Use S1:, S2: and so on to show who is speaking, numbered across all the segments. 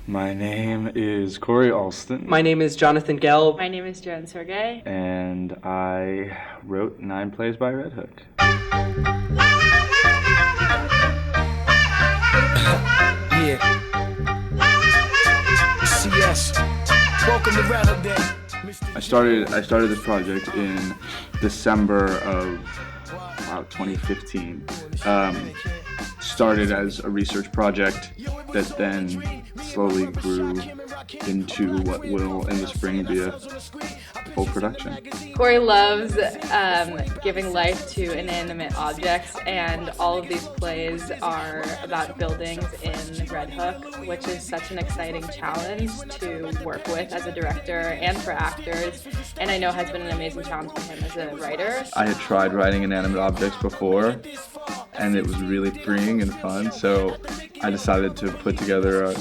S1: My name is Corey Alston.
S2: My name is Jonathan Gelb.
S3: My name is Jen Sergey.
S1: And I wrote 9 plays by Red Hook.
S4: Yeah. CS. Welcome to Red Hook Day.
S1: I started this project in December of 2015. Started as a research project that then slowly grew into what will in the spring be a full production.
S3: Corey loves giving life to inanimate objects, and all of these plays are about buildings in Red Hook, which is such an exciting challenge to work with as a director and for actors, and I know has been an amazing challenge for him as a writer.
S1: I had tried writing inanimate objects before, and it was really freeing and fun, so I decided to put together a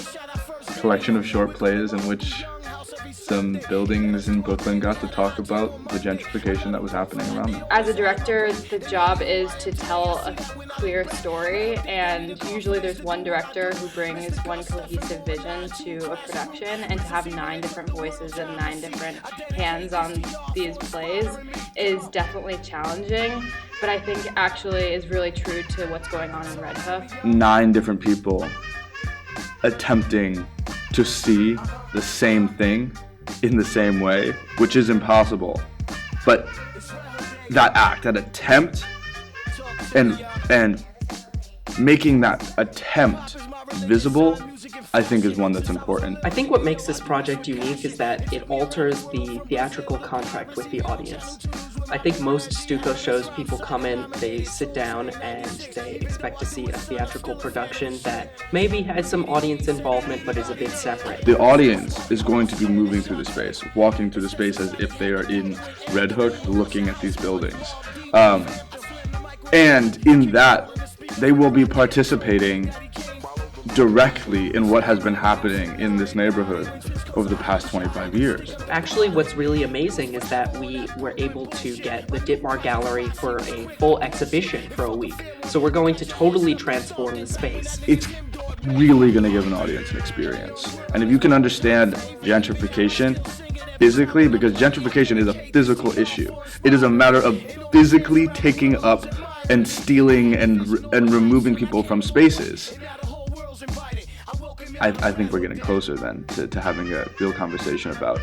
S1: collection of short plays in which some buildings in Brooklyn got to talk about the gentrification that was happening around them.
S3: As a director, the job is to tell a clear story, and usually there's one director who brings one cohesive vision to a production, and to have 9 different voices and 9 different hands on these plays is definitely challenging, but I think actually is really true to what's going on in Red Hook.
S1: 9 different people attempting to see the same thing in the same way, which is impossible. But that attempt, and making that attempt visible, I think is one that's important.
S2: I think what makes this project unique is that it alters the theatrical contract with the audience. I think most Stuco shows, people come in, they sit down, and they expect to see a theatrical production that maybe has some audience involvement but is a bit separate.
S1: The audience is going to be moving through the space, walking through the space as if they are in Red Hook looking at these buildings. And in that, they will be participating directly in what has been happening in this neighborhood over the past 25 years.
S2: Actually, what's really amazing is that we were able to get the Dittmar Gallery for a full exhibition for a week. So we're going to totally transform the space.
S1: It's really going to give an audience an experience. And if you can understand gentrification physically, because gentrification is a physical issue. It is a matter of physically taking up and stealing and removing people from spaces. I think we're getting closer then to having a real conversation about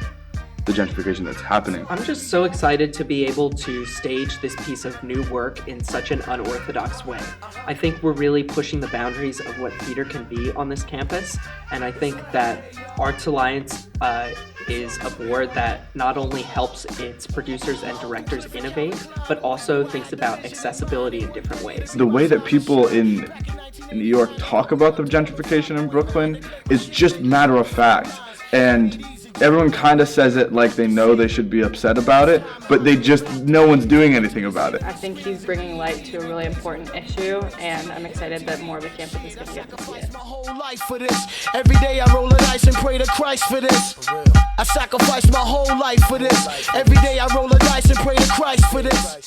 S1: the gentrification that's happening.
S2: I'm just so excited to be able to stage this piece of new work in such an unorthodox way. I think we're really pushing the boundaries of what theater can be on this campus, and I think that Arts Alliance is a board that not only helps its producers and directors innovate, but also thinks about accessibility in different ways.
S1: The way that people in New York talk about the gentrification in Brooklyn is just matter of fact, and everyone kind of says it like they know they should be upset about it, but no one's doing anything about it.
S3: I think he's bringing light to a really important issue, and I'm excited that more of the campus is going to get to see it.
S4: My whole life for this. Every day I roll the dice and pray to Christ for this. I sacrifice my whole life for this. Every day I roll the dice and pray to Christ for this.